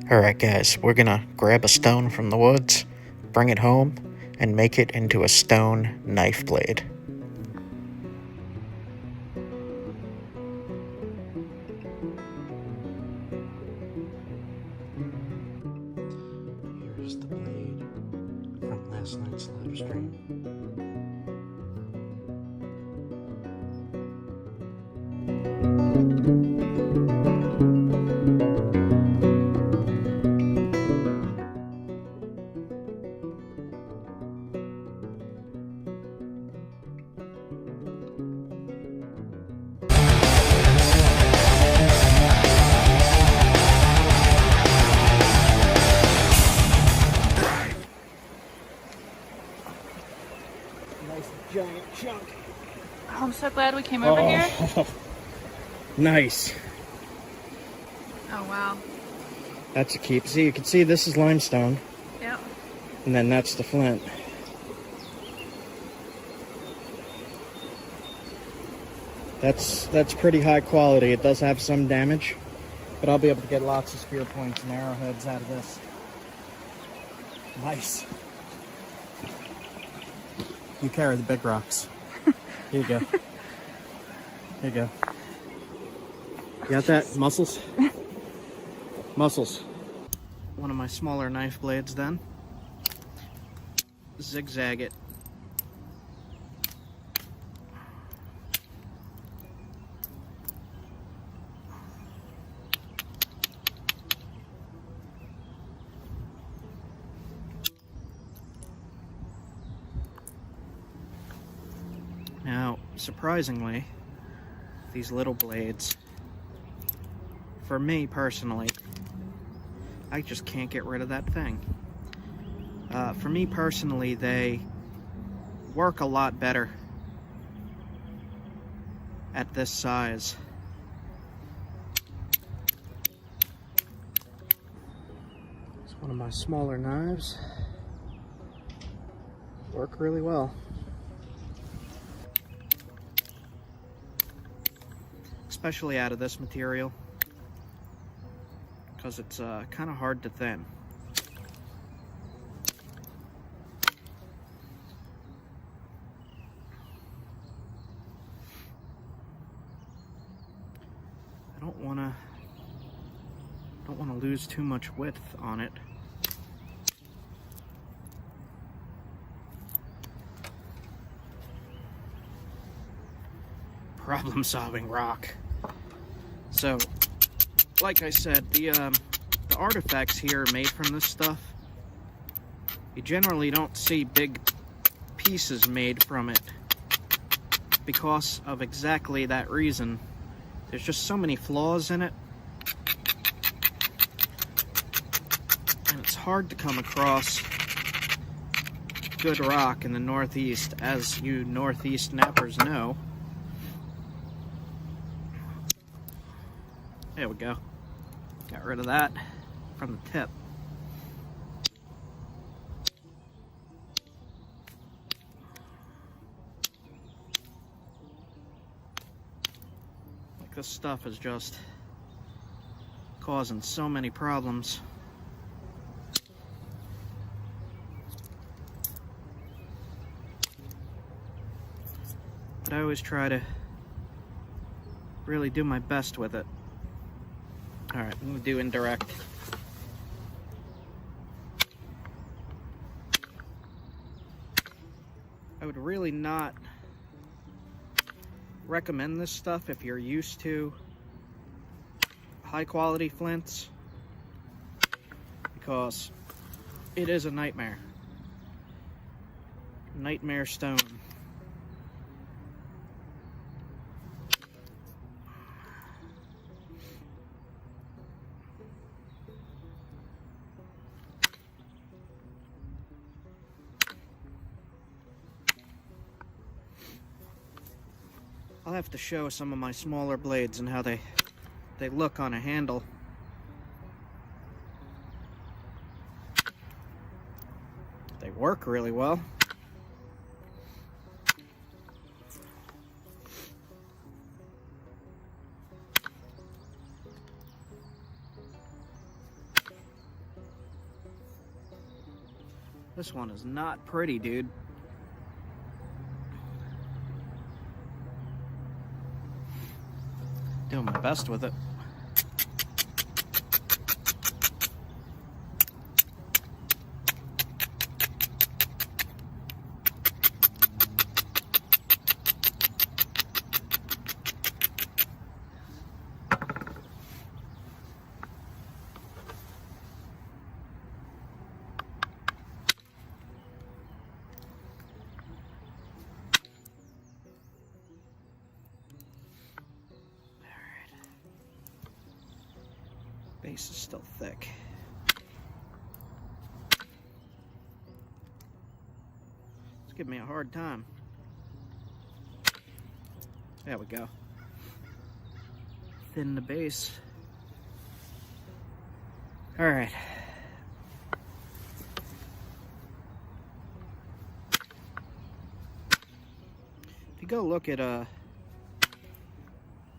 Alright guys, we're gonna grab a stone from the woods, bring it home, and make it into a stone knife blade. Here's the blade from last night's live stream. Nice giant chunk. Oh, I'm so glad we came over here. Nice. Oh, wow. That's a keep. See, you can see this is limestone. Yep. And then that's the flint. That's pretty high quality. It does have some damage, but I'll be able to get lots of spear points and arrowheads out of this. Nice. You carry the big rocks. Here you go. Here you go. You got that? Muscles? Muscles. One of my smaller knife blades then. Zigzag it. Now, surprisingly, these little blades, for me personally, I just can't get rid of that thing. For me personally, they work a lot better at this size. It's one of my smaller knives. Work really well. Especially out of this material, because it's kind of hard to thin. I don't want to lose too much width on it. Problem-solving rock. So, like I said, the artifacts here are made from this stuff. You generally don't see big pieces made from it because of exactly that reason. There's just so many flaws in it. And it's hard to come across good rock in the Northeast, as you Northeast nappers know. There we go. Got rid of that from the tip. Like, this stuff is just causing so many problems. But I always try to really do my best with it. Alright, I'm going to do indirect. I would really not recommend this stuff if you're used to high quality flints, because it is a nightmare. Nightmare stone. I'll have to show some of my smaller blades and how they look on a handle. They work really well. This one is not pretty, dude. Doing my best with it. Base is still thick. It's giving me a hard time. There we go. Thin the base. All right. If you go look at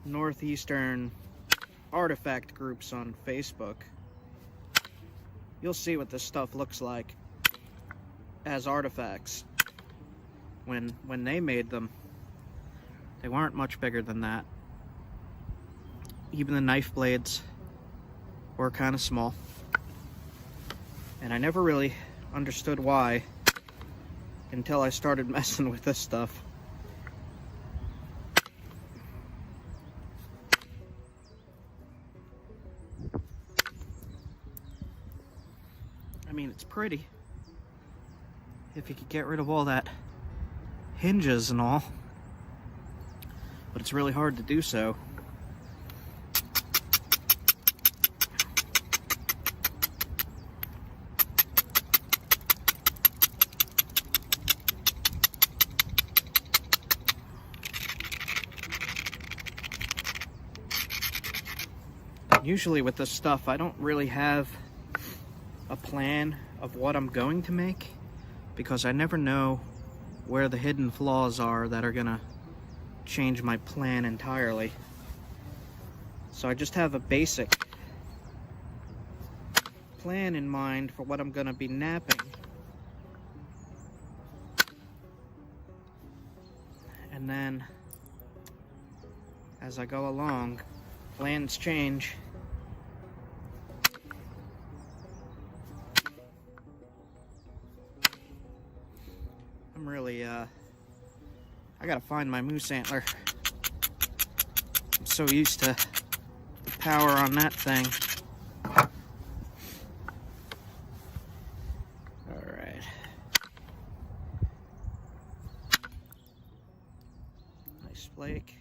Northeastern artifact groups on Facebook, you'll see what this stuff looks like as artifacts. When they made them, they weren't much bigger than that. Even the knife blades were kind of small, and I never really understood why until I started messing with this stuff. I mean, it's pretty if you could get rid of all that hinges and all, but it's really hard to do so. Usually with this stuff, I don't really have a plan of what I'm going to make, because I never know where the hidden flaws are that are gonna change my plan entirely. So I just have a basic plan in mind for what I'm gonna be napping, and then as I go along, plans change. I'm really, I gotta find my moose antler. I'm so used to the power on that thing. Alright. Nice flake.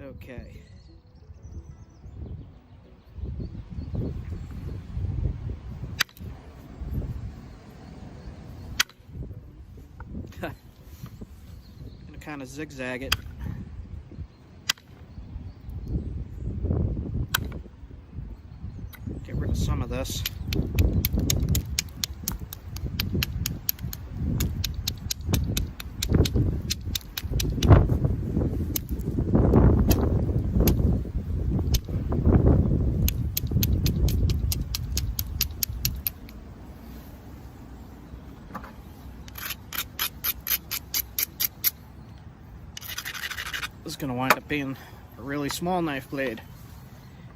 Okay. Gonna kind of zigzag it. Get rid of some of this. This is going to wind up being a really small knife blade.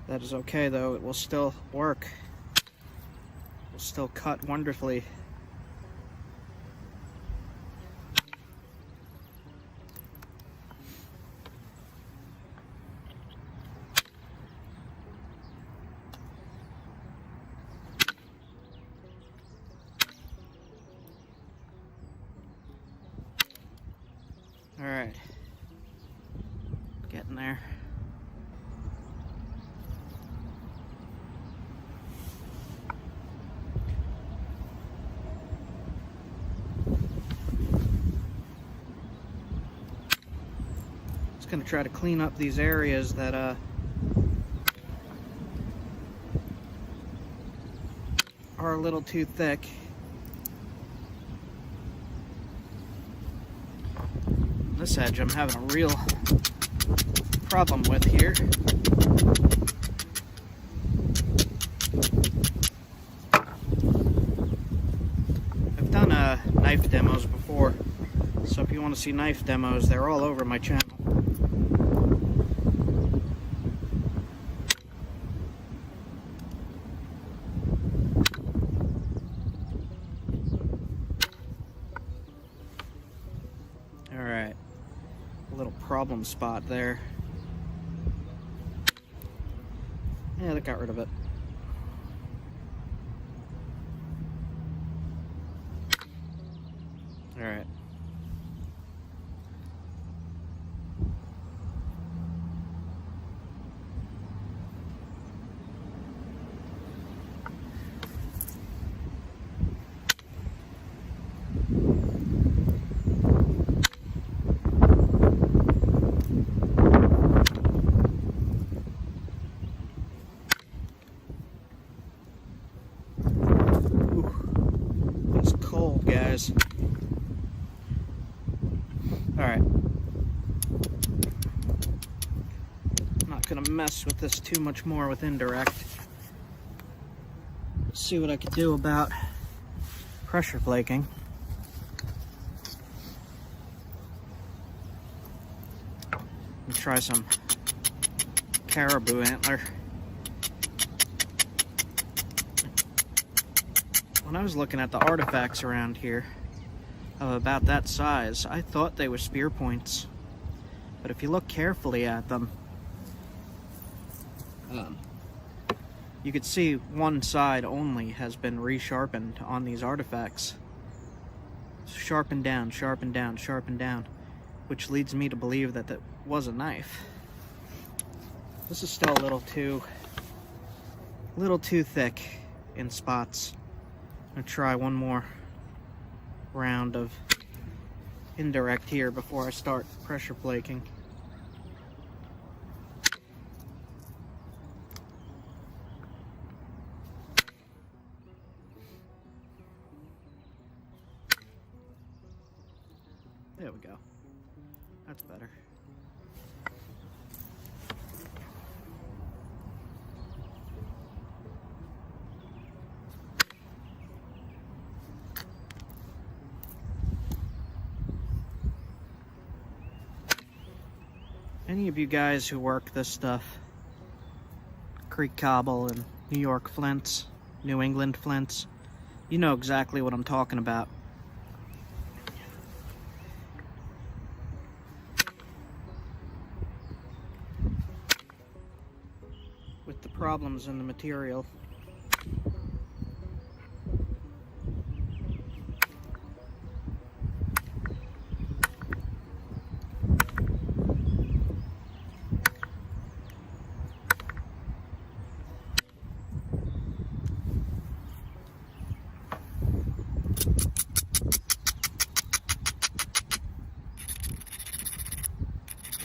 That is okay though, it will still work. It will still cut wonderfully. All right. Getting there. Just gonna try to clean up these areas that are a little too thick. This edge I'm having a real problem with here I've done knife demos before, so if you want to see knife demos, they're all over my channel. Alright, a little problem spot there. Yeah, that got rid of it. Alright. It's cold, guys. Alright. I'm not gonna mess with this too much more with indirect. Let's see what I could do about pressure flaking. Let me try some caribou antler. When I was looking at the artifacts around here of about that size, I thought they were spear points. But if you look carefully at them, you could see one side only has been resharpened on these artifacts. Sharpened down, sharpened down, sharpened down, which leads me to believe that that was a knife. This is still a little too thick in spots. I'm gonna try one more round of indirect here before I start pressure flaking. There we go. That's better. Any of you guys who work this stuff, Creek cobble and New York flints, New England flints, you know exactly what I'm talking about. With the problems in the material.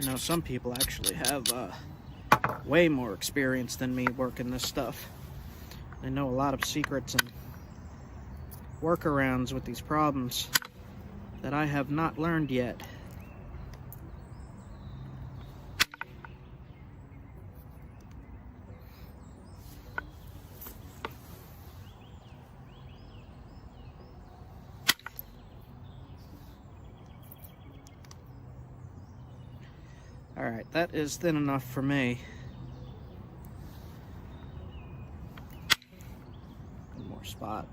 I know some people actually have way more experience than me working this stuff. They know a lot of secrets and workarounds with these problems that I have not learned yet. Alright, that is thin enough for me. One more spot.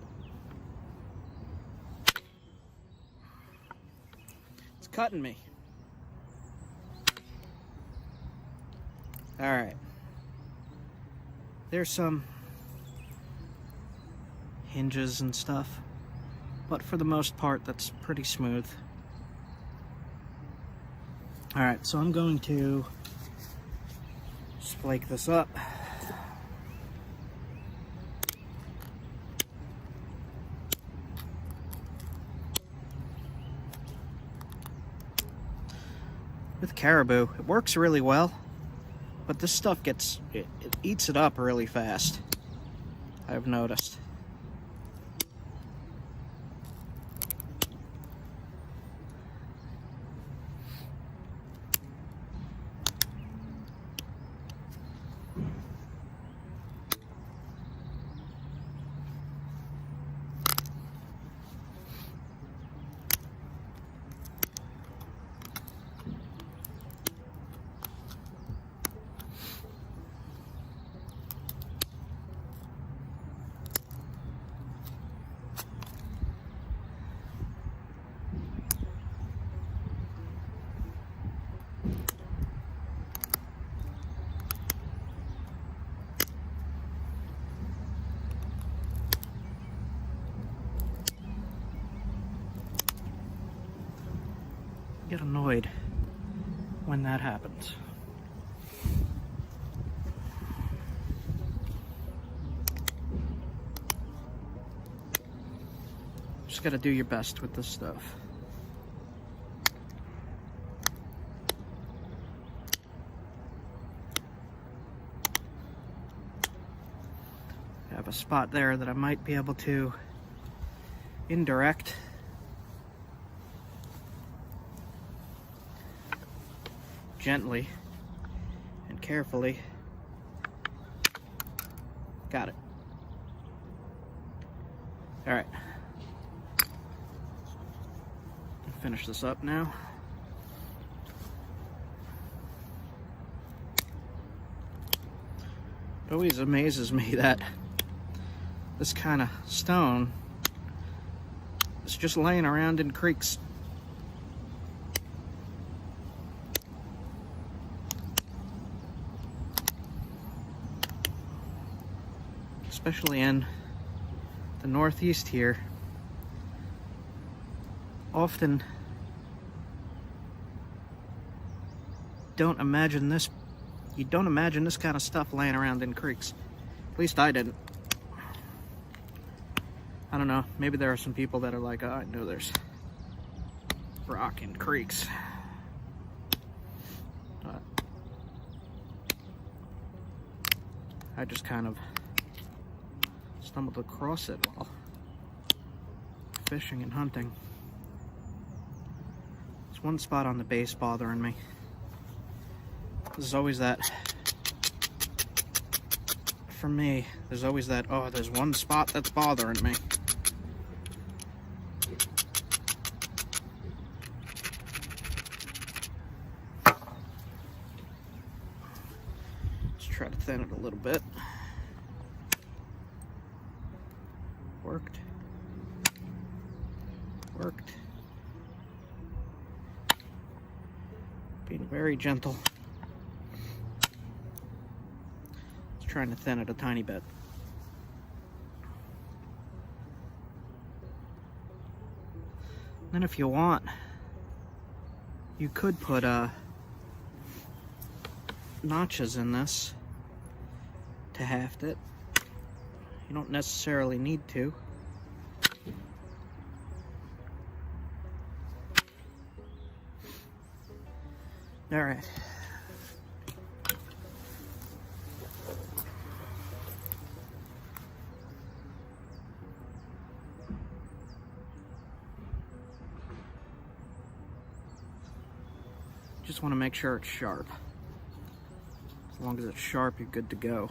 It's cutting me. Alright. There's some hinges and stuff, but for the most part, that's pretty smooth. Alright, so I'm going to flake this up. With caribou, it works really well, but this stuff it eats it up really fast, I've noticed. annoyed when that happens. Just gotta do your best with this stuff. I have a spot there that I might be able to indirect. Gently and carefully. Got it. All right. Finish this up now. It always amazes me that this kind of stone is just laying around in creeks. Especially in the Northeast here. Often don't imagine this. You don't imagine this kind of stuff laying around in creeks. At least I didn't. I don't know. Maybe there are some people that are like, oh, I know there's rock in creeks. But I just kind of stumbled across it while fishing and hunting. There's one spot on the base bothering me. There's always that, for me, there's always that, oh, there's one spot that's bothering me. Let's try to thin it a little bit. Worked. Worked. Being very gentle. Trying to thin it a tiny bit. Then if you want, you could put notches in this to haft it. You don't necessarily need to. All right. Just want to make sure it's sharp. As long as it's sharp, you're good to go.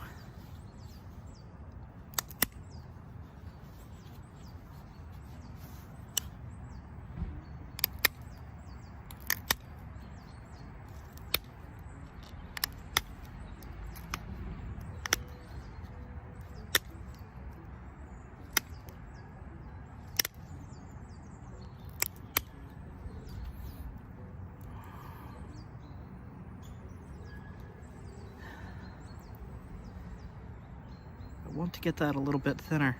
I want to get that a little bit thinner.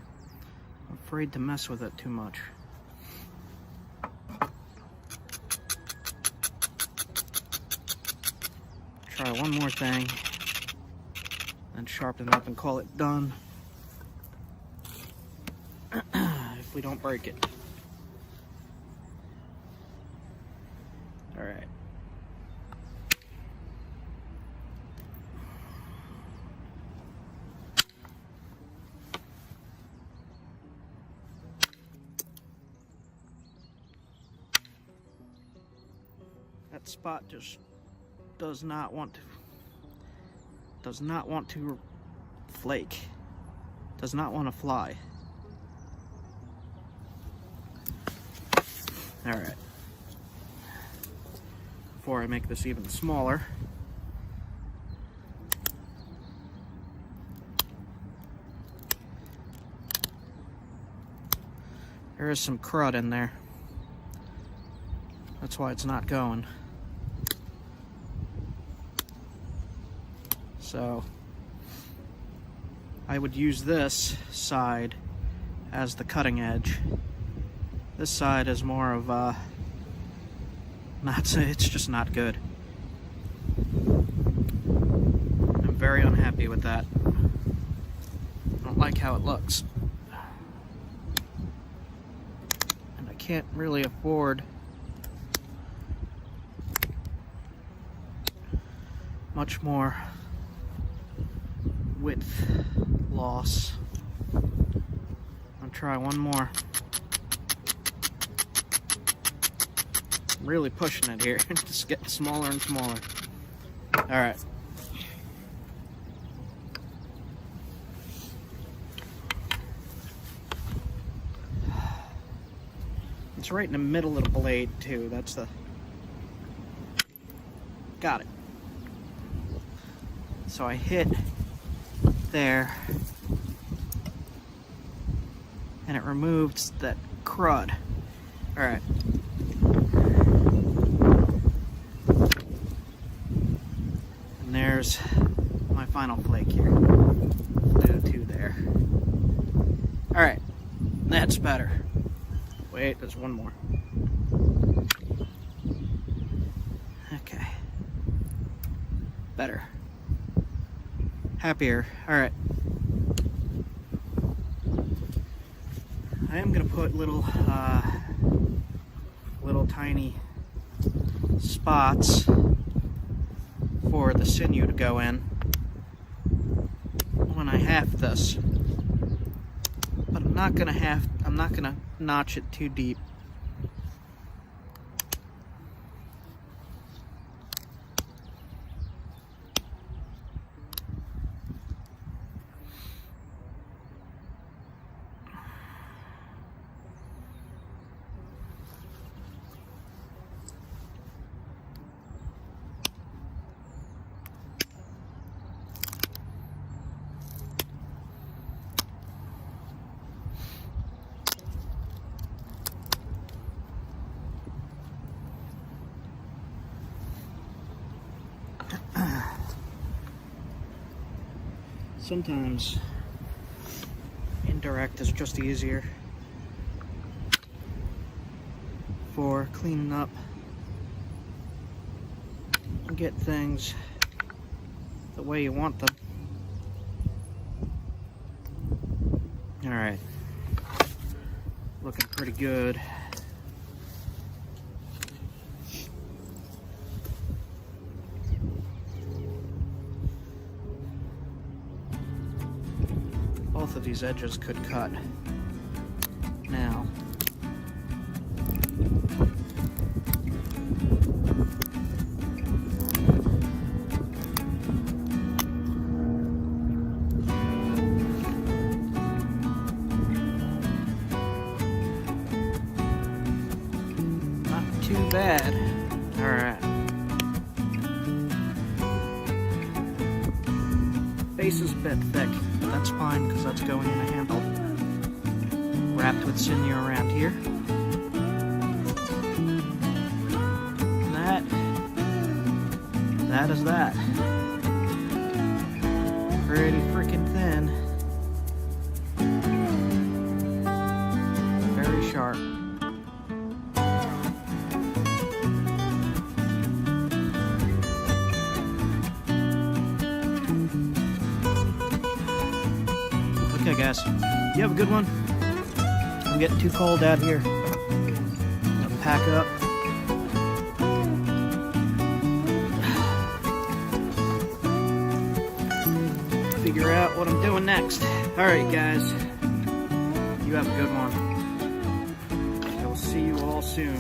I'm afraid to mess with it too much. Try one more thing, then sharpen it up and call it done. If we don't break it. All right. That spot just does not want to flake, does not want to fly. All right, before I make this even smaller, there is some crud in there. That's why it's not going. So I would use this side as the cutting edge. This side is more of It's just not good. I'm very unhappy with that. I don't like how it looks. And I can't really afford much more width loss. I'll try one more. I'm really pushing it here. It's just getting smaller and smaller. Alright. It's right in the middle of the blade too. That's the... Got it. So I hit there, and it removed that crud. Alright. And there's my final flake here. Do two there. Alright, that's better. Wait, there's one more. Okay. Better. Happier. Alright. I am gonna put little tiny spots for the sinew to go in when I half this. But I'm not gonna notch it too deep. Sometimes indirect is just easier for cleaning up and get things the way you want them. Alright, looking pretty good. Both of these edges could cut now. Not too bad. All right. Base is a bit thick. That's fine, because that's going in a handle wrapped with sinew around here. And that is that. Pretty freaking thin. Very sharp. Okay guys, you have a good one. I'm getting too cold out here. I'm gonna pack up. Figure out what I'm doing next. Alright guys, you have a good one. I will see you all soon.